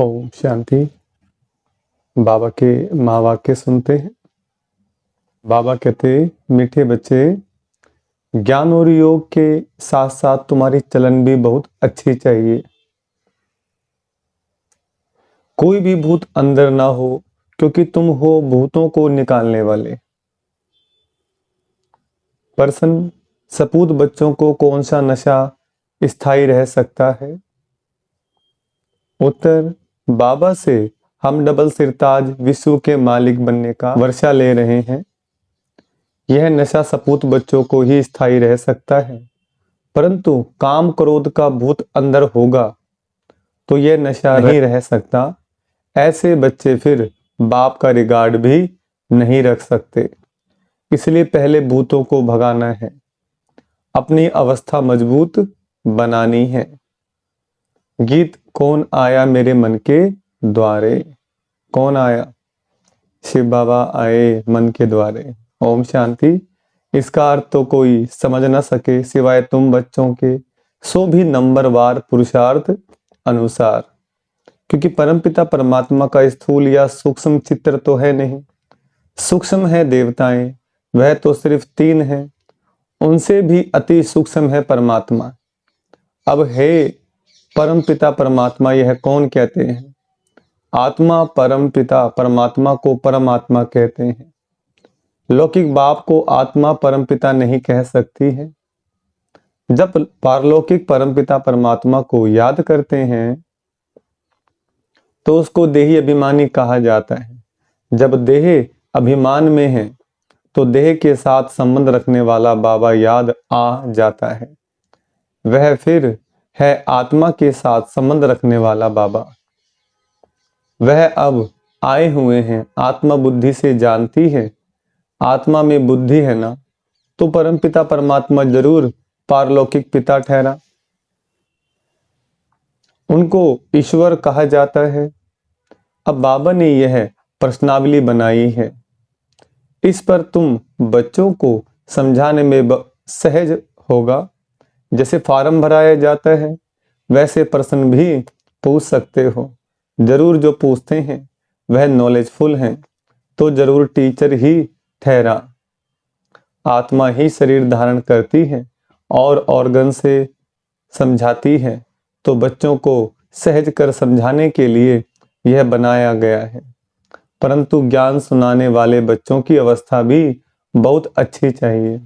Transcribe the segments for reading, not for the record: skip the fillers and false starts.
ओम शांति। बाबा के माँ वाक्य सुनते हैं। बाबा कहते, मीठे बच्चे, ज्ञान और योग के साथ साथ तुम्हारी चलन भी बहुत अच्छी चाहिए। कोई भी भूत अंदर ना हो, क्योंकि तुम हो भूतों को निकालने वाले। प्रश्न, सपूत बच्चों को कौन सा नशा स्थायी रह सकता है? उत्तर, बाबा से हम डबल सिरताज विश्व के मालिक बनने का वर्षा ले रहे हैं। यह नशा सपूत बच्चों को ही स्थायी रह सकता है, परंतु काम क्रोध का भूत अंदर होगा तो यह नशा नहीं रह सकता। ऐसे बच्चे फिर बाप का रिगार्ड भी नहीं रख सकते। इसलिए पहले भूतों को भगाना है, अपनी अवस्था मजबूत बनानी है। गीत, कौन आया मेरे मन के द्वारे? कौन आया? शिव बाबा आए मन के द्वारे। ओम शांति। इसका अर्थ तो कोई समझ न सके सिवाय तुम बच्चों के, सो भी नंबरवार पुरुषार्थ अनुसार। क्योंकि परमपिता परमात्मा का स्थूल या सूक्ष्म चित्र तो है नहीं। सूक्ष्म है देवताएं, वह तो सिर्फ 3 है, उनसे भी अति सूक्ष्म है परमात्मा। अब हे परमपिता परमात्मा, यह कौन कहते हैं? आत्मा परमपिता परमात्मा को परमात्मा कहते हैं। लौकिक बाप को आत्मा परमपिता नहीं कह सकती है। जब पारलौकिक परमपिता परमात्मा को याद करते हैं तो उसको देही अभिमानी कहा जाता है। जब देह अभिमान में है तो देह के साथ संबंध रखने वाला बाबा याद आ जाता है। वह फिर है आत्मा के साथ संबंध रखने वाला बाबा। वह अब आए हुए हैं, आत्मा बुद्धि से जानती है। आत्मा में बुद्धि है ना, तो परमपिता परमात्मा जरूर पारलौकिक पिता ठहरा। उनको ईश्वर कहा जाता है। अब बाबा ने यह प्रश्नावली बनाई है, इस पर तुम बच्चों को समझाने में सहज होगा। जैसे फॉर्म भराया जाता है वैसे प्रश्न भी पूछ सकते हो। जरूर जो पूछते हैं वह नॉलेजफुल हैं, तो जरूर टीचर ही ठहरा। आत्मा ही शरीर धारण करती है और ऑर्गन से समझाती है, तो बच्चों को सहज कर समझाने के लिए यह बनाया गया है। परंतु ज्ञान सुनाने वाले बच्चों की अवस्था भी बहुत अच्छी चाहिए।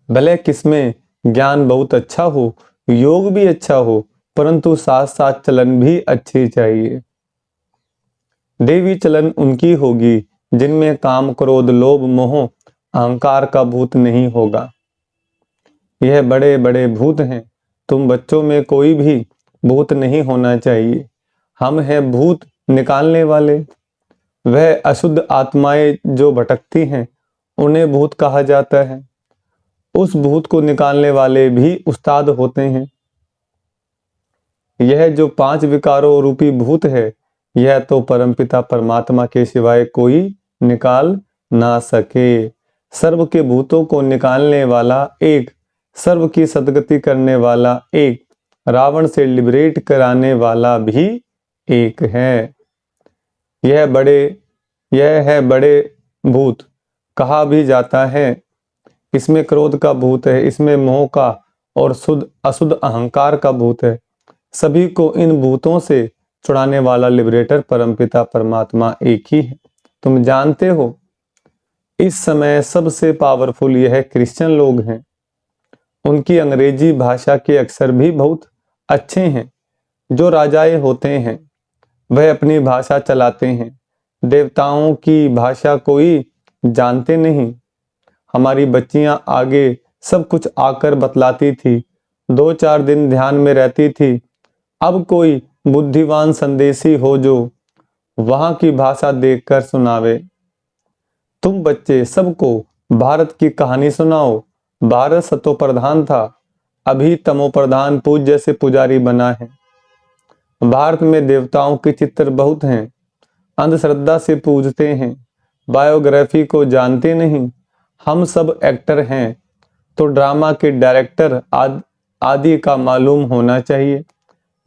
भले किसमें ज्ञान बहुत अच्छा हो, योग भी अच्छा हो, परंतु साथ साथ चलन भी अच्छी चाहिए। देवी चलन उनकी होगी जिनमें काम क्रोध लोभ मोह अहंकार का भूत नहीं होगा। यह बड़े बड़े भूत हैं, तुम बच्चों में कोई भी भूत नहीं होना चाहिए। हम हैं भूत निकालने वाले। वह अशुद्ध आत्माएं जो भटकती हैं उन्हें भूत कहा जाता है। उस भूत को निकालने वाले भी उस्ताद होते हैं। यह जो 5 विकारों रूपी भूत है, यह तो परमपिता परमात्मा के सिवाय कोई निकाल ना सके। सर्व के भूतों को निकालने वाला एक, सर्व की सदगति करने वाला एक, रावण से लिबरेट कराने वाला भी एक है। यह है बड़े भूत। कहा भी जाता है इसमें क्रोध का भूत है, इसमें मोह का और शुद्ध अशुद्ध अहंकार का भूत है। सभी को इन भूतों से छुड़ाने वाला लिबरेटर परमपिता परमात्मा एक ही है। तुम जानते हो इस समय सबसे पावरफुल यह क्रिश्चियन लोग हैं। उनकी अंग्रेजी भाषा के अक्षर भी बहुत अच्छे हैं। जो राजाएं होते हैं वह अपनी भाषा चलाते हैं। देवताओं की भाषा कोई जानते नहीं। हमारी बच्चियां आगे सब कुछ आकर बतलाती थी, 2-4 दिन ध्यान में रहती थी। अब कोई बुद्धिवान संदेशी हो जो वहां की भाषा देखकर सुनावे। तुम बच्चे सबको भारत की कहानी सुनाओ। भारत सतो प्रधान था, अभी तमो प्रधान पूज्य से पुजारी बना है। भारत में देवताओं के चित्र बहुत हैं, अंधश्रद्धा से पूजते हैं, बायोग्राफी को जानते नहीं। हम सब एक्टर हैं, तो ड्रामा के डायरेक्टर आदि का मालूम होना चाहिए।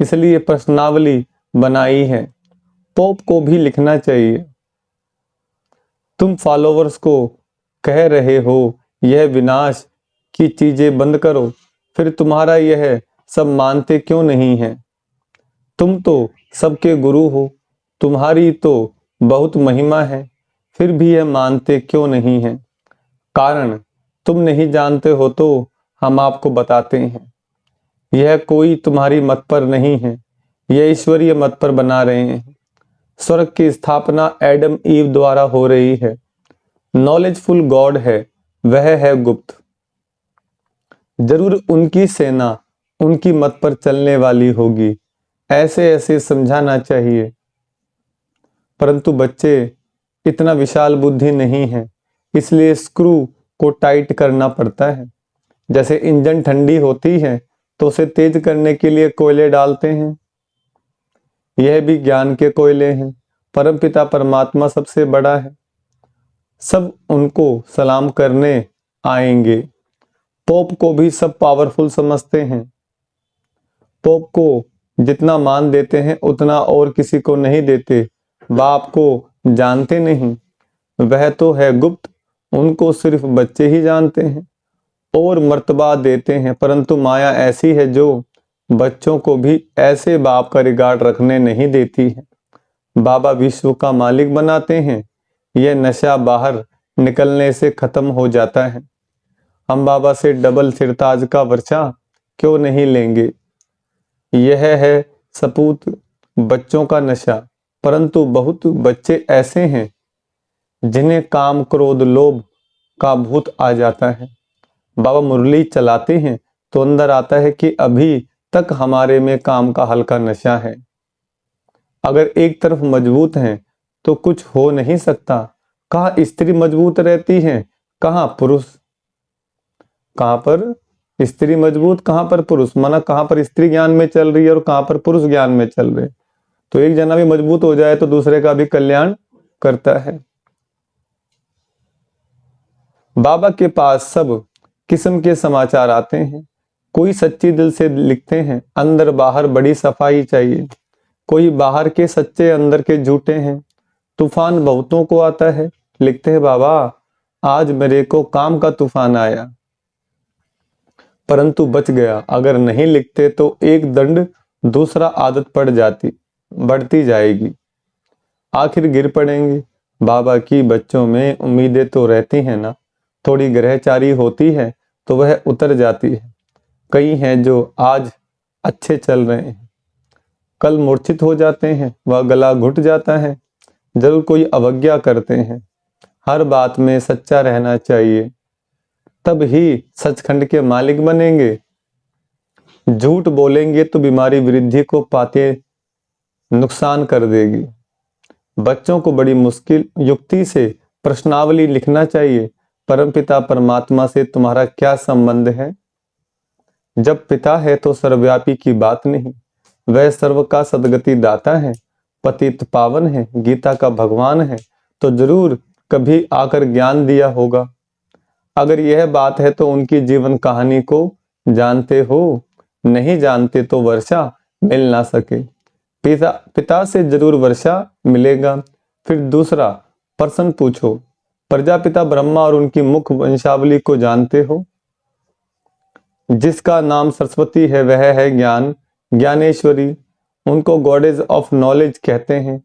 इसलिए प्रश्नावली बनाई है। पोप को भी लिखना चाहिए। तुम फॉलोवर्स को कह रहे हो यह विनाश की चीजें बंद करो, फिर तुम्हारा यह सब मानते क्यों नहीं है? तुम तो सबके गुरु हो, तुम्हारी तो बहुत महिमा है, फिर भी यह मानते क्यों नहीं है? कारण तुम नहीं जानते हो तो हम आपको बताते हैं। यह कोई तुम्हारी मत पर नहीं है, यह ईश्वरीय मत पर बना रहे हैं। स्वर्ग की स्थापना एडम ईव द्वारा हो रही है। नॉलेजफुल गॉड है, वह है गुप्त। जरूर उनकी सेना उनकी मत पर चलने वाली होगी, ऐसे ऐसे समझाना चाहिए। परंतु बच्चे इतना विशाल बुद्धि नहीं है, इसलिए स्क्रू को टाइट करना पड़ता है। जैसे इंजन ठंडी होती है तो उसे तेज करने के लिए कोयले डालते हैं। यह भी ज्ञान के कोयले हैं। परमपिता परमात्मा सबसे बड़ा है, सब उनको सलाम करने आएंगे। पोप को भी सब पावरफुल समझते हैं। पोप को जितना मान देते हैं उतना और किसी को नहीं देते। बाप को जानते नहीं, वह तो है गुप्त, उनको सिर्फ बच्चे ही जानते हैं और मर्तबा देते हैं। परंतु माया ऐसी है जो बच्चों को भी ऐसे बाप का रिगार्ड रखने नहीं देती है। बाबा विश्व का मालिक बनाते हैं। यह नशा बाहर निकलने से खत्म हो जाता है। हम बाबा से डबल सिरताज का वर्षा क्यों नहीं लेंगे? यह है सपूत बच्चों का नशा। परंतु बहुत बच्चे ऐसे हैं जिन्हें काम क्रोध लोभ का भूत आ जाता है। बाबा मुरली चलाते हैं तो अंदर आता है कि अभी तक हमारे में काम का हल्का नशा है। अगर एक तरफ मजबूत हैं तो कुछ हो नहीं सकता। कहाँ स्त्री मजबूत रहती है, कहाँ पुरुष। कहाँ पर स्त्री मजबूत, कहाँ पर पुरुष। माना कहाँ पर स्त्री ज्ञान में चल रही है और कहाँ पर पुरुष ज्ञान में चल रहे। तो एक जना भी मजबूत हो जाए तो दूसरे का भी कल्याण करता है। बाबा के पास सब किस्म के समाचार आते हैं। कोई सच्ची दिल से लिखते हैं, अंदर बाहर बड़ी सफाई चाहिए। कोई बाहर के सच्चे अंदर के झूठे हैं। तूफान बहुतों को आता है, लिखते हैं बाबा आज मेरे को काम का तूफान आया, परंतु बच गया। अगर नहीं लिखते तो एक दंड दूसरा आदत पड़ जाती, बढ़ती जाएगी, आखिर गिर पड़ेंगे। बाबा की बच्चों में उम्मीदें तो रहती हैं ना, थोड़ी ग्रहचारी होती है तो वह उतर जाती है। कई हैं जो आज अच्छे चल रहे हैं, कल मूर्छित हो जाते हैं, वह गला घुट जाता है। जरूर कोई अवज्ञा करते हैं। हर बात में सच्चा रहना चाहिए, तब ही सचखंड के मालिक बनेंगे। झूठ बोलेंगे तो बीमारी वृद्धि को पाते नुकसान कर देगी। बच्चों को बड़ी मुश्किल युक्ति से प्रश्नावली लिखना चाहिए। परमपिता परमात्मा से तुम्हारा क्या संबंध है? जब पिता है तो सर्वव्यापी की बात नहीं, वह सर्व का सदगति दाता है, पतित पावन है, गीता का भगवान है, तो जरूर कभी आकर ज्ञान दिया होगा। अगर यह बात है तो उनकी जीवन कहानी को जानते हो, नहीं जानते तो वर्षा मिल ना सके। पिता से जरूर वर्षा मिलेगा। फिर दूसरा प्रश्न पूछो, प्रजापिता ब्रह्मा और उनकी मुख्य वंशावली को जानते हो? जिसका नाम सरस्वती है वह है ज्ञान, ज्ञानेश्वरी। उनको गॉडेज ऑफ नॉलेज कहते हैं।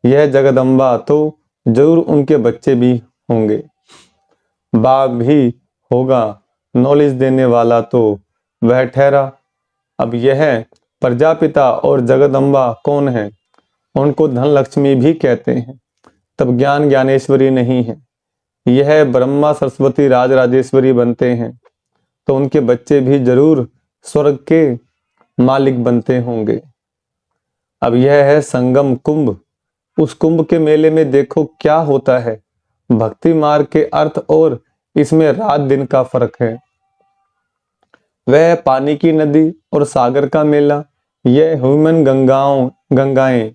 यह जगदम्बा तो जरूर उनके बच्चे भी होंगे, बाप भी होगा। नॉलेज देने वाला तो वह ठहरा। अब यह प्रजापिता और जगदम्बा कौन है? उनको धन लक्ष्मी भी कहते हैं। तब ज्ञान ज्ञानेश्वरी नहीं है। यह ब्रह्मा सरस्वती राज राजेश्वरी बनते हैं तो उनके बच्चे भी जरूर स्वर्ग के मालिक बनते होंगे। अब यह है संगम कुंभ। उस कुंभ के मेले में देखो क्या होता है। भक्ति मार्ग के अर्थ और इसमें रात दिन का फर्क है। वह पानी की नदी और सागर का मेला, यह ह्यूमन गंगाएं,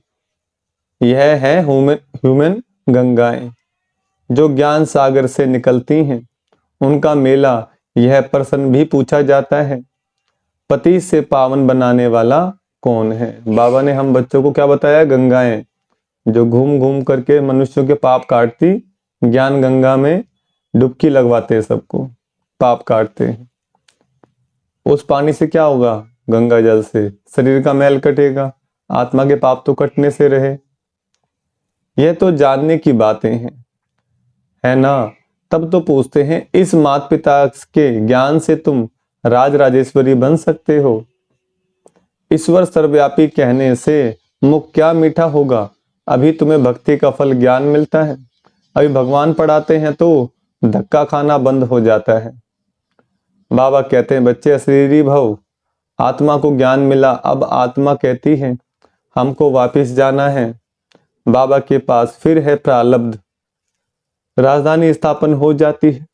यह है ह्यूमन गंगाएं जो ज्ञान सागर से निकलती हैं। उनका मेला यह प्रश्न भी पूछा जाता है, पति से पावन बनाने वाला कौन है? बाबा ने हम बच्चों को क्या बताया? गंगाएं, जो घूम घूम करके मनुष्यों के पाप काटती, ज्ञान गंगा में डुबकी लगवाते हैं, सबको पाप काटते हैं। उस पानी से क्या होगा? गंगा जल से शरीर का मैल कटेगा, आत्मा के पाप तो कटने से रहे। यह तो जानने की बातें हैं, है ना? तब तो पूछते हैं, इस माता पिता के ज्ञान से तुम राज राजेश्वरी बन सकते हो। ईश्वर सर्वव्यापी कहने से मुख क्या मीठा होगा? अभी तुम्हें भक्ति का फल ज्ञान मिलता है, अभी भगवान पढ़ाते हैं तो धक्का खाना बंद हो जाता है। बाबा कहते हैं, बच्चे अशरीरी भव, आत्मा को ज्ञान मिला, अब आत्मा कहती है हमको वापिस जाना है बाबा के पास, फिर है प्रारब्ध, राजधानी स्थापन हो जाती है।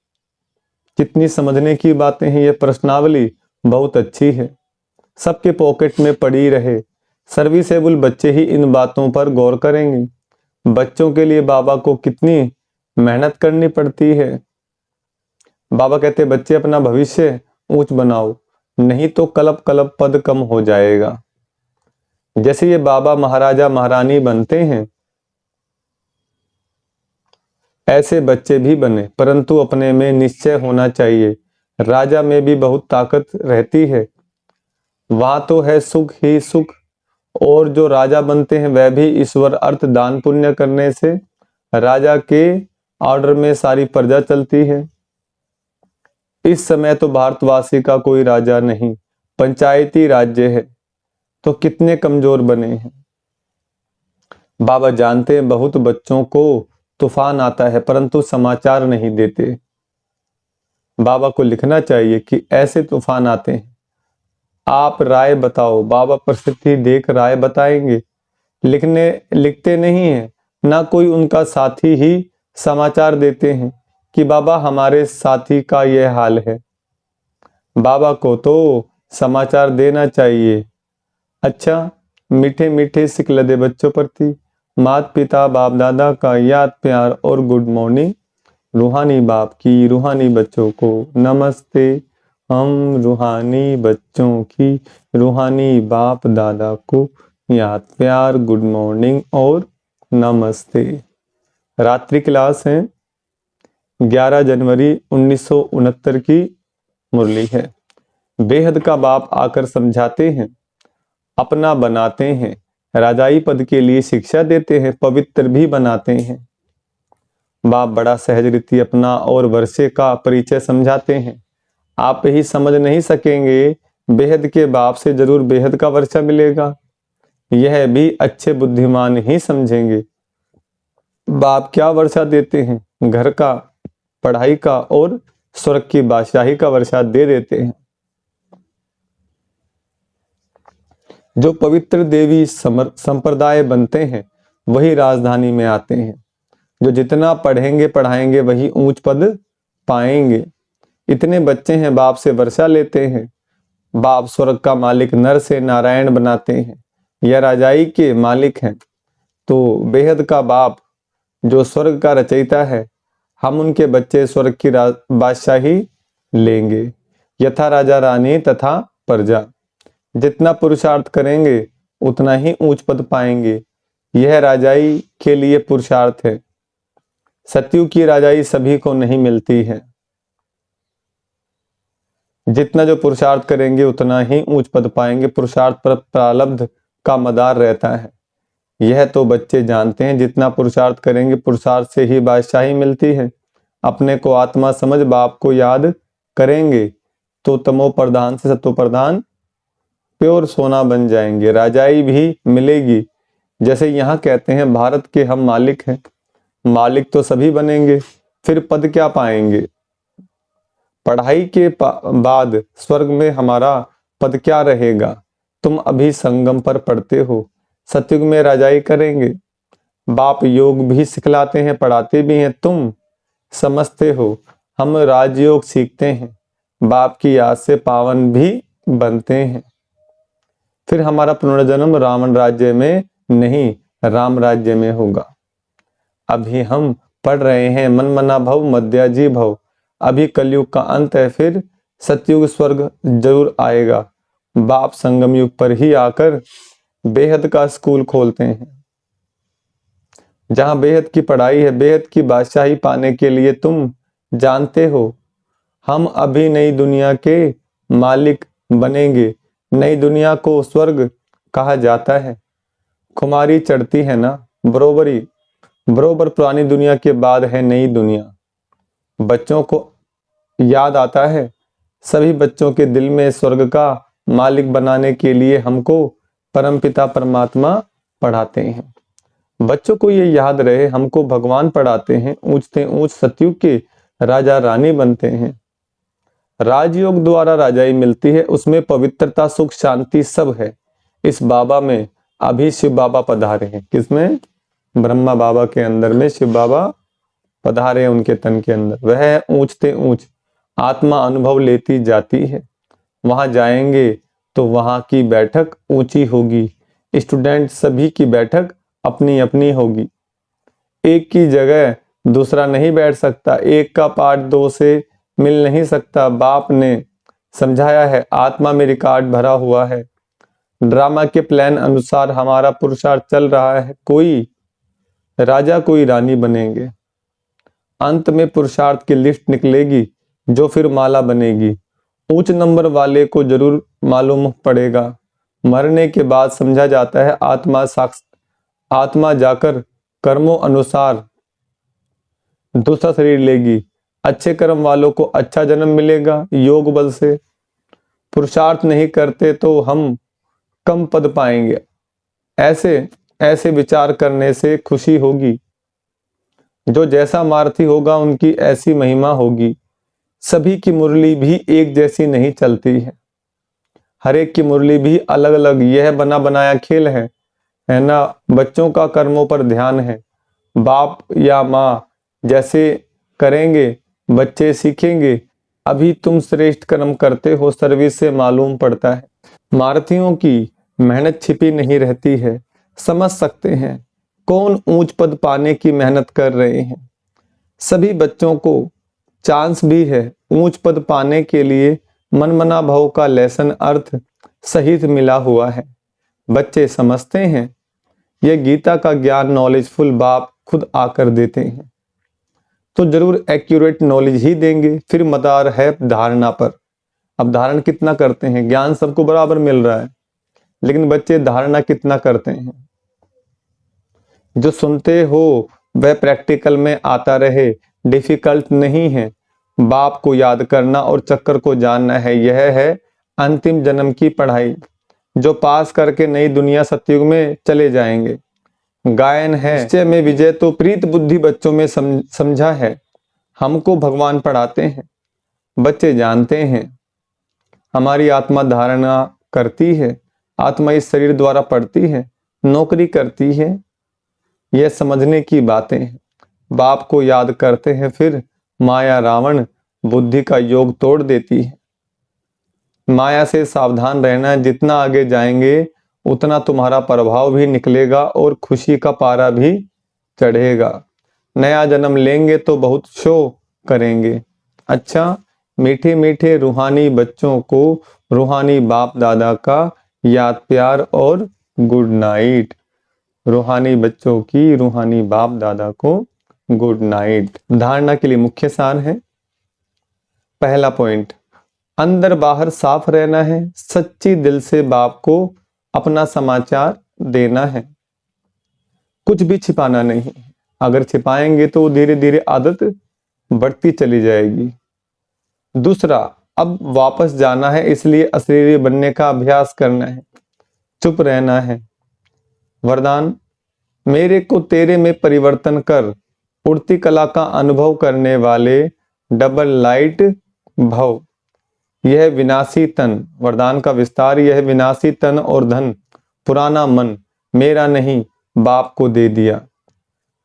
कितनी समझने की बातें हैं। ये प्रश्नावली बहुत अच्छी है, सबके पॉकेट में पड़ी रहे। सर्विसेबल बच्चे ही इन बातों पर गौर करेंगे। बच्चों के लिए बाबा को कितनी मेहनत करनी पड़ती है। बाबा कहते हैं, बच्चे अपना भविष्य ऊंच बनाओ, नहीं तो कलप कलप पद कम हो जाएगा। जैसे ये बाबा महाराजा महारानी बनते हैं, ऐसे बच्चे भी बने, परंतु अपने में निश्चय होना चाहिए। राजा में भी बहुत ताकत रहती है, वहां तो है सुख ही सुख। और जो राजा बनते हैं वह भी ईश्वर अर्थ दान पुण्य करने से राजा के ऑर्डर में सारी प्रजा चलती है। इस समय तो भारतवासी का कोई राजा नहीं, पंचायती राज्य है, तो कितने कमजोर बने हैं। बाबा जानते हैं बहुत बच्चों को तूफान आता है, परंतु समाचार नहीं देते। बाबा को लिखना चाहिए कि ऐसे तूफान आते हैं, आप राय बताओ। बाबा परिस्थिति देख राय बताएंगे, लिखते नहीं है। ना कोई उनका साथी ही समाचार देते हैं कि बाबा हमारे साथी का यह हाल है। बाबा को तो समाचार देना चाहिए। अच्छा, मीठे मीठे सिकलदे बच्चों प्रति माता पिता बाप दादा का याद प्यार और गुड मॉर्निंग। रूहानी बाप की रूहानी बच्चों को नमस्ते। हम रूहानी बच्चों की रूहानी बाप दादा को याद प्यार, गुड मॉर्निंग और नमस्ते। रात्रि क्लास है, 11 जनवरी 1969 की मुरली है। बेहद का बाप आकर समझाते हैं, अपना बनाते हैं, राजाई पद के लिए शिक्षा देते हैं, पवित्र भी बनाते हैं। बाप बड़ा सहज रीति अपना और वर्षे का परिचय समझाते हैं। आप ही समझ नहीं सकेंगे, बेहद के बाप से जरूर बेहद का वर्षा मिलेगा, यह भी अच्छे बुद्धिमान ही समझेंगे। बाप क्या वर्षा देते हैं? घर का, पढ़ाई का और स्वर्ग की बादशाही का वर्षा दे देते हैं। जो पवित्र देवी संप्रदाय बनते हैं वही राजधानी में आते हैं। जो जितना पढ़ेंगे पढ़ाएंगे वही ऊंच पद पाएंगे। इतने बच्चे हैं बाप से वर्षा लेते हैं। बाप स्वर्ग का मालिक नर से नारायण बनाते हैं, यह राजाई के मालिक हैं। तो बेहद का बाप जो स्वर्ग का रचयिता है, हम उनके बच्चे स्वर्ग की बादशाही लेंगे। यथा राजा रानी तथा प्रजा, जितना पुरुषार्थ करेंगे उतना ही ऊंच पद पाएंगे। यह राजाई के लिए पुरुषार्थ है। सतयुग की राजाई सभी को नहीं मिलती है। जितना जो पुरुषार्थ करेंगे उतना ही ऊंच पद पाएंगे। पुरुषार्थ पर प्रारब्ध का मदार रहता है, यह तो बच्चे जानते हैं। जितना पुरुषार्थ करेंगे पुरुषार्थ से ही बादशाही मिलती है। अपने को आत्मा समझ बाप को याद करेंगे तो तमो प्रधान से सतो प्रधान प्योर सोना बन जाएंगे। राजाई भी मिलेगी। जैसे यहाँ कहते हैं भारत के हम मालिक हैं, मालिक तो सभी बनेंगे, फिर पद क्या पाएंगे? पढ़ाई के बाद स्वर्ग में हमारा पद क्या रहेगा? तुम अभी संगम पर पढ़ते हो, सतयुग में राजाई करेंगे। बाप योग भी सिखलाते हैं, पढ़ाते भी हैं। तुम समझते हो हम राजयोग सीखते हैं, बाप की याद से पावन भी बनते हैं। फिर हमारा पुनर्जन्म रावण राज्य में नहीं, राम राज्य में होगा। अभी हम पढ़ रहे हैं मन मना भव मध्याजी भव। अभी कलयुग का अंत है, फिर सतयुग स्वर्ग जरूर आएगा। बाप संगम युग पर ही आकर बेहद का स्कूल खोलते हैं। जहां बेहद की पढ़ाई है, बेहद की बादशाही पाने के लिए तुम जानते हो हम अभी नई दुनिया के मालिक बनेंगे। नई दुनिया को स्वर्ग कहा जाता है। खुमारी चढ़ती है ना, बरोबर पुरानी दुनिया के बाद है नई दुनिया। बच्चों को याद आता है, सभी बच्चों के दिल में स्वर्ग का मालिक बनाने के लिए हमको परमपिता परमात्मा पढ़ाते हैं। बच्चों को ये याद रहे, हमको भगवान पढ़ाते हैं। ऊंचते ऊंच सतयुग के राजा रानी बनते हैं। राजयोग द्वारा राजाई मिलती है, उसमें पवित्रता, सुख, शांति सब है। इस बाबा में अभी शिव बाबा पधारे हैं। किसमें? ब्रह्मा बाबा के अंदर में शिव बाबा पधारे हैं, उनके तन के अंदर। वह ऊंचते ऊंच आत्मा अनुभव लेती जाती है। वहां जाएंगे तो वहां की बैठक ऊंची होगी। स्टूडेंट सभी की बैठक अपनी अपनी होगी। एक की जगह दूसरा नहीं बैठ सकता, एक का पार्ट दो से मिल नहीं सकता। बाप ने समझाया है, आत्मा में रिकॉर्ड भरा हुआ है। ड्रामा के प्लान अनुसार हमारा पुरुषार्थ चल रहा है। कोई राजा कोई रानी बनेंगे। अंत में पुरुषार्थ की लिस्ट निकलेगी जो फिर माला बनेगी। उच्च नंबर वाले को जरूर मालूम पड़ेगा। मरने के बाद समझा जाता है आत्मा जाकर कर्मों अनुसार दूसरा शरीर लेगी। अच्छे कर्म वालों को अच्छा जन्म मिलेगा योग बल से। पुरुषार्थ नहीं करते तो हम कम पद पाएंगे। ऐसे विचार करने से खुशी होगी। जो जैसा मारथी होगा उनकी ऐसी महिमा होगी। सभी की मुरली भी एक जैसी नहीं चलती है। हर एक की मुरली भी अलग अलग। यह बना बनाया खेल है ना। बच्चों का कर्मों पर ध्यान है। बाप या माँ जैसे करेंगे बच्चे सीखेंगे। अभी तुम श्रेष्ठ कर्म करते हो, सर्विस से मालूम पड़ता है। मारथियों की मेहनत छिपी नहीं रहती है। समझ सकते हैं कौन ऊंच पद पाने की मेहनत कर रहे हैं। सभी बच्चों को चांस भी है ऊंच पद पाने के लिए। मनमना भाव का लेसन अर्थ सहित मिला हुआ है। बच्चे समझते हैं। यह गीता का ज्ञान नॉलेजफुल बाप खुद आकर देते हैं तो जरूर एक्यूरेट नॉलेज ही देंगे। फिर मदार है धारणा पर। अब धारण कितना करते हैं? ज्ञान सबको बराबर मिल रहा है, लेकिन बच्चे धारणा कितना करते हैं? जो सुनते हो वह प्रैक्टिकल में आता रहे। डिफिकल्ट नहीं है। बाप को याद करना और चक्कर को जानना है। यह है अंतिम जन्म की पढ़ाई, जो पास करके नई दुनिया सतयुग में चले जाएंगे। गायन है निश्चय में विजय तो प्रीत बुद्धि बच्चों में समझा है। हमको भगवान पढ़ाते हैं। बच्चे जानते हैं हमारी आत्मा धारणा करती है। आत्मा इस शरीर द्वारा पढ़ती है, नौकरी करती है। यह समझने की बातें हैं। बाप को याद करते हैं, फिर माया रावण बुद्धि का योग तोड़ देती है। माया से सावधान रहना। जितना आगे जाएंगे उतना तुम्हारा प्रभाव भी निकलेगा और खुशी का पारा भी चढ़ेगा। नया जन्म लेंगे तो बहुत शो करेंगे। अच्छा, मीठे मीठे रूहानी बच्चों को रूहानी बाप दादा का याद प्यार और गुड नाइट। रूहानी बच्चों की रूहानी बाप दादा को गुड नाइट। धारणा के लिए मुख्य सार है। पहला पॉइंट, अंदर बाहर साफ रहना है। सच्ची दिल से बाप को अपना समाचार देना है। कुछ भी छिपाना नहीं। अगर छिपाएंगे तो धीरे धीरे आदत बढ़ती चली जाएगी। दूसरा, अब वापस जाना है, इसलिए अशरीरी बनने का अभ्यास करना है। चुप रहना है। वरदान, मेरे को तेरे में परिवर्तन कर। उड़ती कला का अनुभव करने वाले डबल लाइट भव। यह विनाशी तन, वरदान का विस्तार, यह विनाशी तन और धन पुराना मन मेरा नहीं बाप को दे दिया।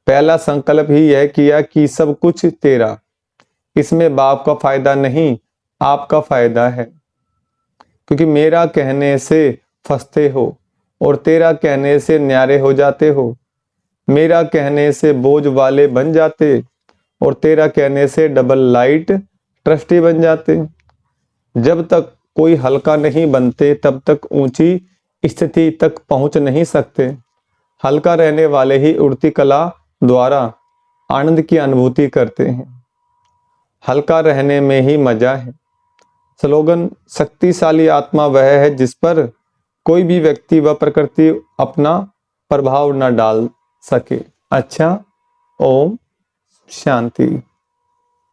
पहला संकल्प ही यह किया कि सब कुछ तेरा। इसमें बाप का फायदा नहीं, आपका फायदा है। क्योंकि मेरा कहने से फंसते हो और तेरा कहने से न्यारे हो जाते हो। मेरा कहने से बोझ वाले बन जाते और तेरा कहने से डबल लाइट ट्रस्टी बन जाते। जब तक कोई हल्का नहीं बनते तब तक ऊंची स्थिति तक पहुंच नहीं सकते। हल्का रहने वाले ही उड़ती कला द्वारा आनंद की अनुभूति करते हैं। हल्का रहने में ही मजा है। स्लोगन: शक्तिशाली आत्मा वह है जिस पर कोई भी व्यक्ति व प्रकृति अपना प्रभाव न डाल सके। अच्छा, ओम शांति।